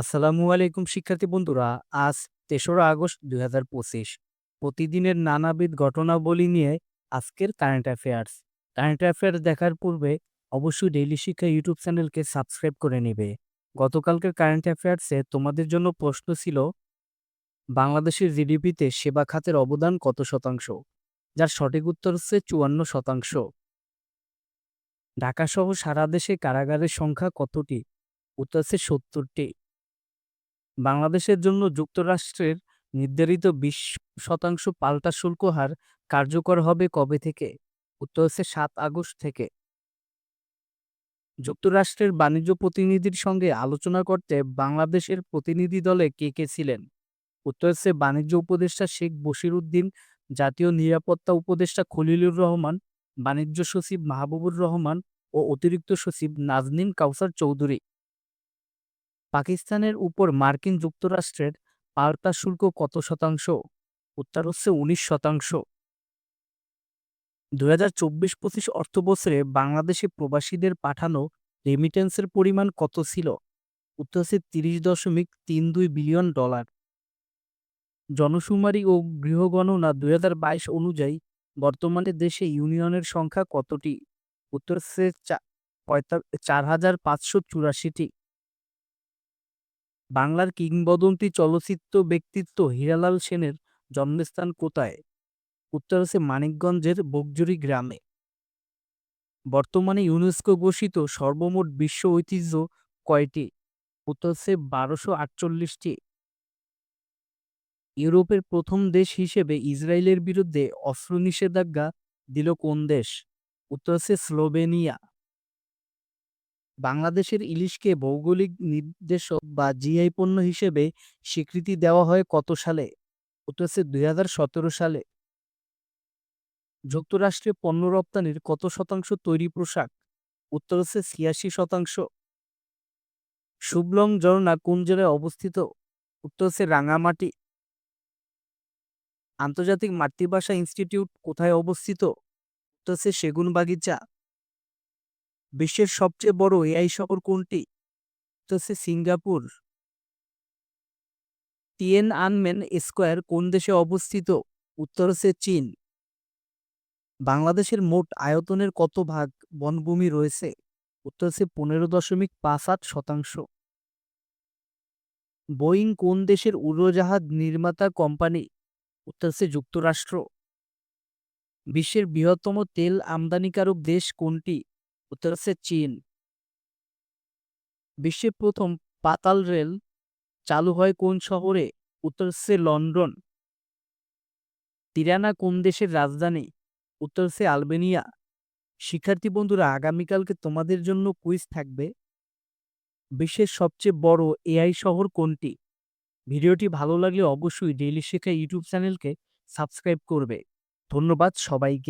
আসসালামু আলাইকুম শিক্ষার্থী বন্ধুরা। আজ ৩রা আগস্ট ২০২৫। প্রতিদিনের নানাবিধ ঘটনাবলী নিয়ে আজকের কারেন্ট অ্যাফেয়ার্স। কারেন্ট অ্যাফেয়ার্স দেখার পূর্বে অবশ্যই ডেইলি শিক্ষা ইউটিউব চ্যানেলকে সাবস্ক্রাইব করে নেবে। গতকালকের কারেন্ট অ্যাফেয়ার্সে তোমাদের জন্য প্রশ্ন ছিল, বাংলাদেশের জিডিপিতে সেবা খাতের অবদান কত শতাংশ? যার সঠিক উত্তর হচ্ছে ৫৪%। ঢাকাসহ সারা দেশে কারাগারের সংখ্যা কতটি? উত্তর হচ্ছে ৭০টি। বাংলাদেশের জন্য যুক্তরাষ্ট্রের নির্ধারিত ২০% পাল্টা শুল্ক হার কার্যকর হবে কবে থেকে? উত্তর হচ্ছে ৭ আগস্ট থেকে। যুক্তরাষ্ট্রের বাণিজ্য প্রতিনিধির সঙ্গে আলোচনা করতে বাংলাদেশের প্রতিনিধি দলে কে কে ছিলেন? উত্তর হচ্ছে বাণিজ্য উপদেষ্টা শেখ বশির উদ্দিন, জাতীয় নিরাপত্তা উপদেষ্টা খলিলুর রহমান, বাণিজ্য সচিব মাহবুবুর রহমান ও অতিরিক্ত সচিব নাজনীন কাউসার চৌধুরী। পাকিস্তানের উপর মার্কিন যুক্তরাষ্ট্রের পাল্টা শুল্ক কত শতাংশ? উত্তর হচ্ছে ১৯%। ২০২৪-২৫ অর্থবছরে বাংলাদেশে প্রবাসীদের পাঠানো রেমিটেন্সের পরিমাণ কত ছিল? উত্তর হচ্ছে $৩০.৩২ বিলিয়ন। জনশুমারি ও গৃহগণনা ২০২২ অনুযায়ী বর্তমানে দেশে ইউনিয়নের সংখ্যা কতটি? উত্তর হচ্ছে ৪,৫৮৪টি। বাংলার কিংবদন্তি চলচ্চিত্র ব্যক্তিত্ব হীরালাল সেনের জন্মস্থান কোথায়? উত্তর হচ্ছে মানিকগঞ্জের বগজুড়ি গ্রামে। বর্তমানে ইউনেস্কো ঘোষিত সর্বমোট বিশ্ব ঐতিহ্য কয়টি? উত্তর হচ্ছে ১২৪৮টি। ইউরোপের প্রথম দেশ হিসেবে ইসরায়েলের বিরুদ্ধে অস্ত্র নিষেধাজ্ঞা দিল কোন দেশ? উত্তর হচ্ছে স্লোভেনিয়া। বাংলাদেশের ইলিশকে ভৌগোলিক নির্দেশক বা জিআই পণ্য হিসেবে স্বীকৃতি দেওয়া হয় কত সালে? উত্তর হচ্ছে ২০১৭ সালে। যুক্তরাষ্ট্রে পণ্য রপ্তানির কত শতাংশ তৈরি পোশাক? উত্তর হচ্ছে ৮৬%। শুভলং ঝর্ণা কোন জেলায় অবস্থিত? উত্তর হচ্ছে রাঙামাটি। আন্তর্জাতিক মাতৃভাষা ইনস্টিটিউট কোথায় অবস্থিত? উত্তর হচ্ছে সেগুনবাগিচা। বিশ্বের সবচেয়ে বড় এআই শহর কোনটি? উত্তর হচ্ছে সিঙ্গাপুর। টিয়েনআনমেন স্কয়ার কোন দেশে অবস্থিত? উত্তর হচ্ছে চীন। বাংলাদেশের মোট আয়তনের কত ভাগ বনভূমি রয়েছে? উত্তর হচ্ছে ১৫.৫৮%। বোয়িং কোন দেশের উড়োজাহাজ নির্মাতা কোম্পানি? উত্তর হচ্ছে যুক্তরাষ্ট্র। বিশ্বের বৃহত্তম তেল আমদানিকারক দেশ কোনটি? উত্তর হচ্ছে চীন। বিশ্বের প্রথম পাতাল রেল চালু হয় কোন শহরে? উত্তর হচ্ছে লন্ডন। তিরানা কোন দেশের রাজধানী? উত্তর হচ্ছে আলবেনিয়া। শিক্ষার্থী বন্ধুরা, আগামীকালকে তোমাদের জন্য কুইজ থাকবে। বিশ্বের সবচেয়ে বড় এআই শহর কোনটি? ভিডিওটি ভালো লাগলে অবশ্যই ডেইলি শিক্ষা ইউটিউব চ্যানেলকে সাবস্ক্রাইব করবে। ধন্যবাদ সবাইকে।